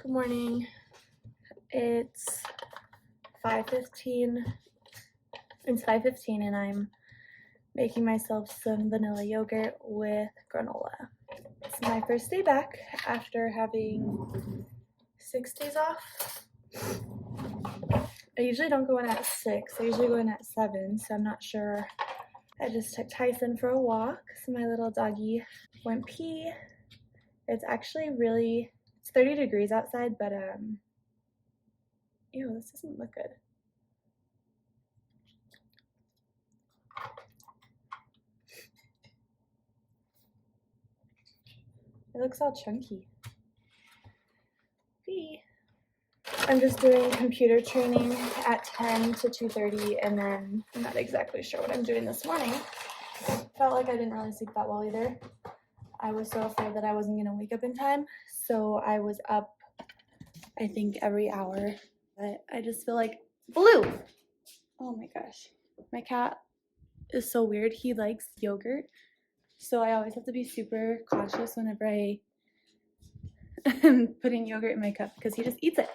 Good morning. It's 5:15. It's 5:15 and I'm making myself some vanilla yogurt with granola. It's my first day back after having 6 days off. I usually don't go in at 6. I usually go in at 7, so I'm not sure. I just took Tyson for a walk, so my little doggy went pee. It's actually it's 30 degrees outside, but ew, this doesn't look good. It looks all chunky. I'm just doing computer training at 10 to 2:30, and then I'm not exactly sure what I'm doing this morning. Felt like I didn't really sleep that well either. I was so afraid that I wasn't going to wake up in time, so I was up, I think, every hour. But I just feel like, Blue! Oh my gosh. My cat is so weird. He likes yogurt, so I always have to be super cautious whenever I am putting yogurt in my cup because he just eats it.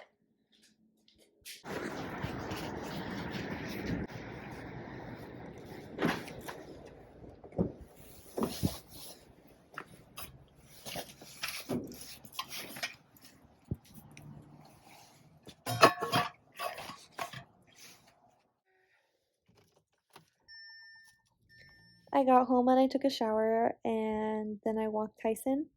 I got home and I took a shower and then I walked Tyson.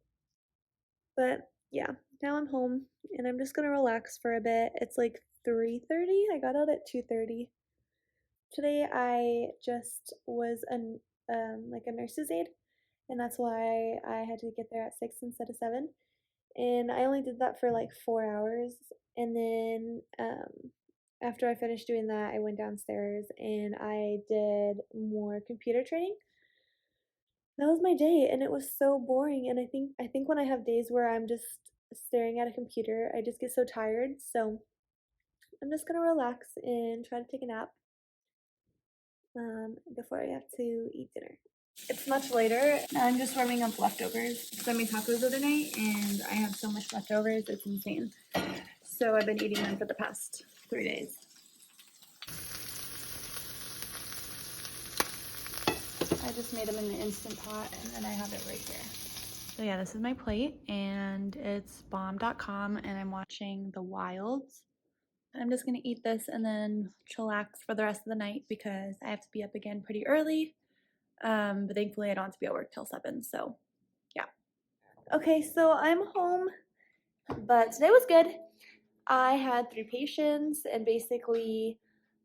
But yeah, now I'm home and I'm just gonna relax for a bit. It's like 3:30. I got out at 2:30. Today I just was like a nurse's aide, and that's why I had to get there at 6 instead of 7. And I only did that for like 4 hours. And then after I finished doing that, I went downstairs and I did more computer training. That was my day, and it was so boring. And I think when I have days where I'm just staring at a computer, I just get so tired. So I'm just gonna relax and try to take a nap before I have to eat dinner. It's much later. I'm just warming up leftovers because I made tacos the other night, and I have so much leftovers. It's insane. So I've been eating them for the past 3 days. I just made them in the Instant Pot, and then I have it right here. So yeah, this is my plate, and it's bomb.com, and I'm watching The Wilds. I'm just gonna eat this and then chillax for the rest of the night because I have to be up again pretty early. But thankfully I don't have to be at work till 7, so yeah. Okay, so I'm home, but today was good. I had 3 patients, and basically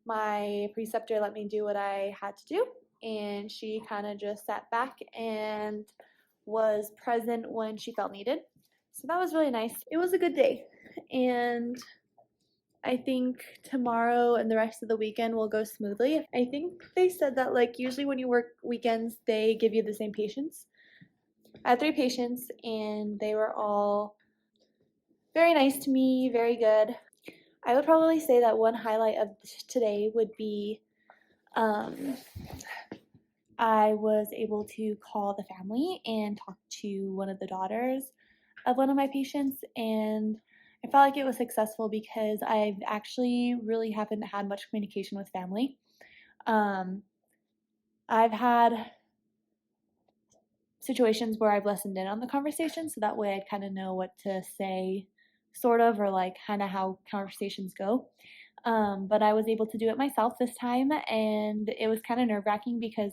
my preceptor let me do what I had to do, and she kind of just sat back and was present when she felt needed. So that was really nice. It was a good day, and I think tomorrow and the rest of the weekend will go smoothly. I think they said that like usually when you work weekends, they give you the same patients. I had 3 patients and they were all very nice to me, very good. I would probably say that one highlight of today would be I was able to call the family and talk to one of the daughters of one of my patients, and I felt like it was successful because I've actually really haven't had much communication with family. I've had situations where I've listened in on the conversation, so that way I'd kind of know what to say, sort of, or like kind of how conversations go. But I was able to do it myself this time, and it was kind of nerve-wracking because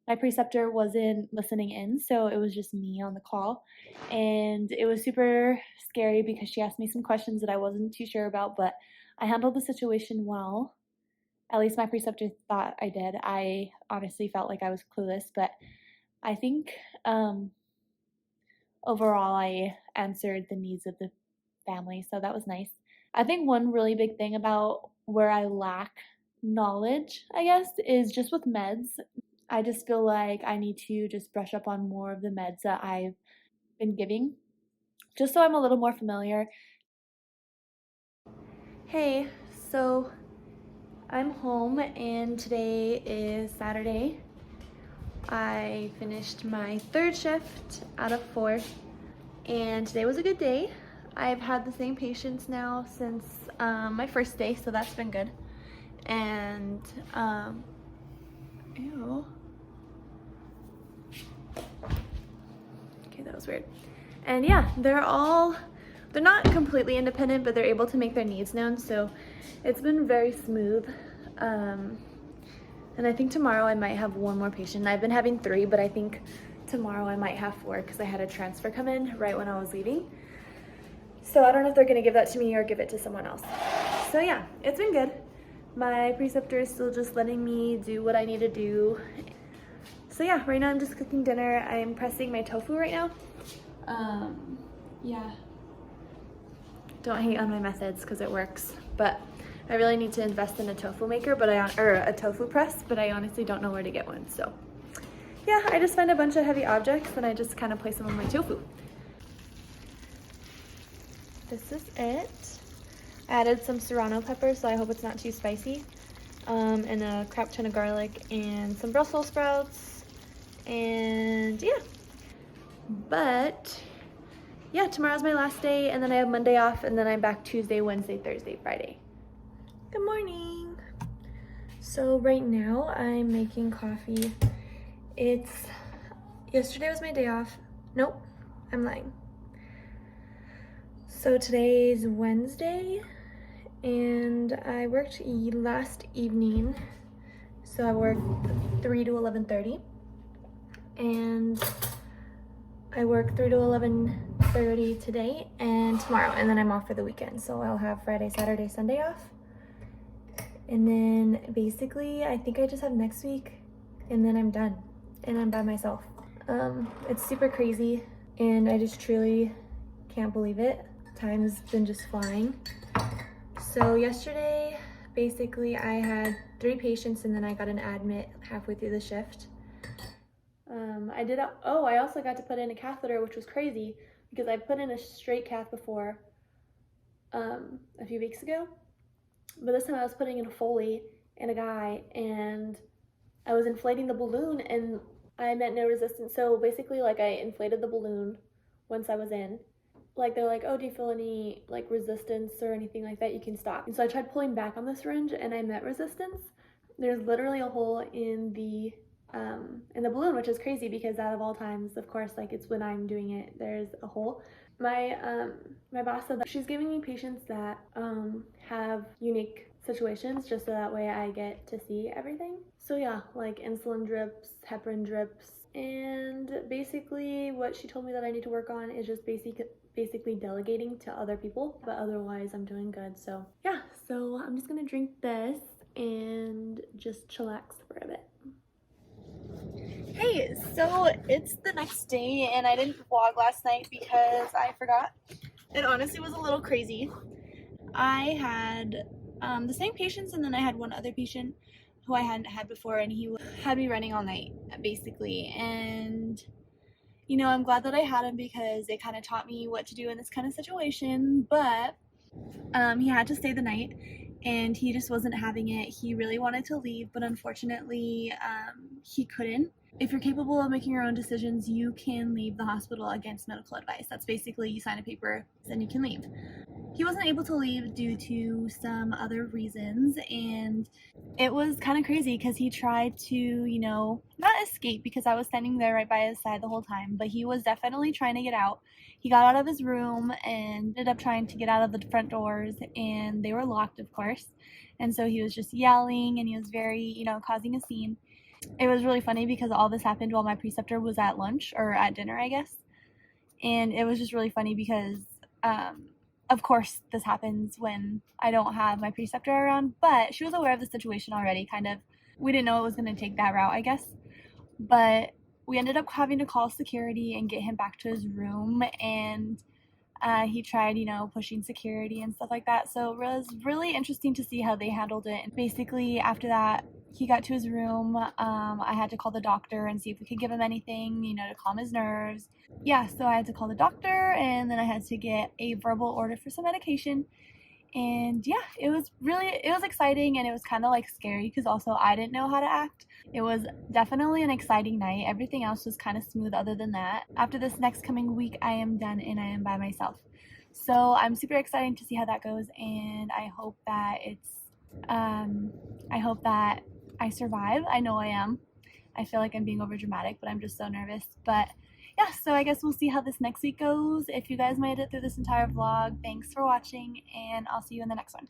my preceptor wasn't listening in, so it was just me on the call. And it was super scary because she asked me some questions that I wasn't too sure about, but I handled the situation well. At least my preceptor thought I did. I honestly felt like I was clueless, but I think overall I answered the needs of the family, so that was nice. I think one really big thing about where I lack knowledge, I guess, is just with meds. I just feel like I need to just brush up on more of the meds that I've been giving, just so I'm a little more familiar. Hey, so I'm home and today is Saturday. I finished my 3rd shift out of 4, and today was a good day. I've had the same patients now since my first day, so that's been good. And ew. Okay, that was weird. And yeah, they're not completely independent, but they're able to make their needs known, so it's been very smooth. And I think tomorrow I might have one more patient. I've been having 3, but I think tomorrow I might have 4 because I had a transfer come in right when I was leaving. So I don't know if they're gonna give that to me or give it to someone else. So yeah, it's been good. My preceptor is still just letting me do what I need to do. So yeah, right now I'm just cooking dinner. I'm pressing my tofu right now. Yeah. Don't hate on my methods because it works, but I really need to invest in a tofu maker, or a tofu press, but I honestly don't know where to get one. So yeah, I just find a bunch of heavy objects and I just kind of place them on my tofu. This is it. I added some serrano pepper, so I hope it's not too spicy. And a crap ton of garlic and some Brussels sprouts. And yeah. But yeah, tomorrow's my last day, and then I have Monday off, and then I'm back Tuesday, Wednesday, Thursday, Friday. Good morning. So right now I'm making coffee. Yesterday was my day off. Nope, I'm lying. So today's Wednesday, and I worked last evening. So I worked 3 to 11:30, and I work 3 to 11:30 today and tomorrow, and then I'm off for the weekend. So I'll have Friday, Saturday, Sunday off. And then basically, I think I just have next week, and then I'm done, and I'm by myself. It's super crazy, and I just truly can't believe it. Time's been just flying. So yesterday, basically, I had 3 patients, and then I got an admit halfway through the shift. I also got to put in a catheter, which was crazy because I put in a straight cath before a few weeks ago, but this time I was putting in a Foley in a guy, and I was inflating the balloon and I met no resistance. So basically, like, I inflated the balloon once I was in. Like, they're like, oh, do you feel any like resistance or anything like that? You can stop. And so I tried pulling back on the syringe and I met resistance. There's literally a hole in the balloon, which is crazy because out of all times, of course, like, it's when I'm doing it, there's a hole. My boss said that she's giving me patients that have unique situations just so that way I get to see everything. So yeah, like insulin drips, heparin drips, and basically what she told me that I need to work on is just basically delegating to other people, but otherwise I'm doing good. So yeah, so I'm just gonna drink this and just chillax for a bit. Hey, so it's the next day and I didn't vlog last night because I forgot. It honestly was a little crazy. I had the same patients, and then I had one other patient who I hadn't had before, and he had me running all night basically. And you know, I'm glad that I had him because it kind of taught me what to do in this kind of situation. But he had to stay the night and he just wasn't having it. He really wanted to leave, but unfortunately he couldn't. If you're capable of making your own decisions, you can leave the hospital against medical advice. That's basically, you sign a paper, then you can leave. He wasn't able to leave due to some other reasons, and it was kind of crazy because he tried to, you know, not escape because I was standing there right by his side the whole time, but he was definitely trying to get out. He got out of his room and ended up trying to get out of the front doors, and they were locked, of course. And so he was just yelling, and he was very, you know, causing a scene. It was really funny because all this happened while my preceptor was at lunch, or at dinner, I guess. And it was just really funny because, of course, this happens when I don't have my preceptor around, but she was aware of the situation already, kind of. We didn't know it was going to take that route, I guess. But we ended up having to call security and get him back to his room, and he tried, you know, pushing security and stuff like that. So it was really interesting to see how they handled it. And basically, after that, he got to his room. I had to call the doctor and see if we could give him anything, you know, to calm his nerves. Yeah, so I had to call the doctor, and then I had to get a verbal order for some medication. And yeah, it was exciting, and it was kind of like scary because also I didn't know how to act. It was definitely an exciting night. Everything else was kind of smooth other than that. After this next coming week, I am done and I am by myself. So I'm super excited to see how that goes, and I hope that I hope that I survive. I know I am. I feel like I'm being over dramatic, but I'm just so nervous. But yeah, so I guess we'll see how this next week goes. If you guys made it through this entire vlog, thanks for watching, and I'll see you in the next one.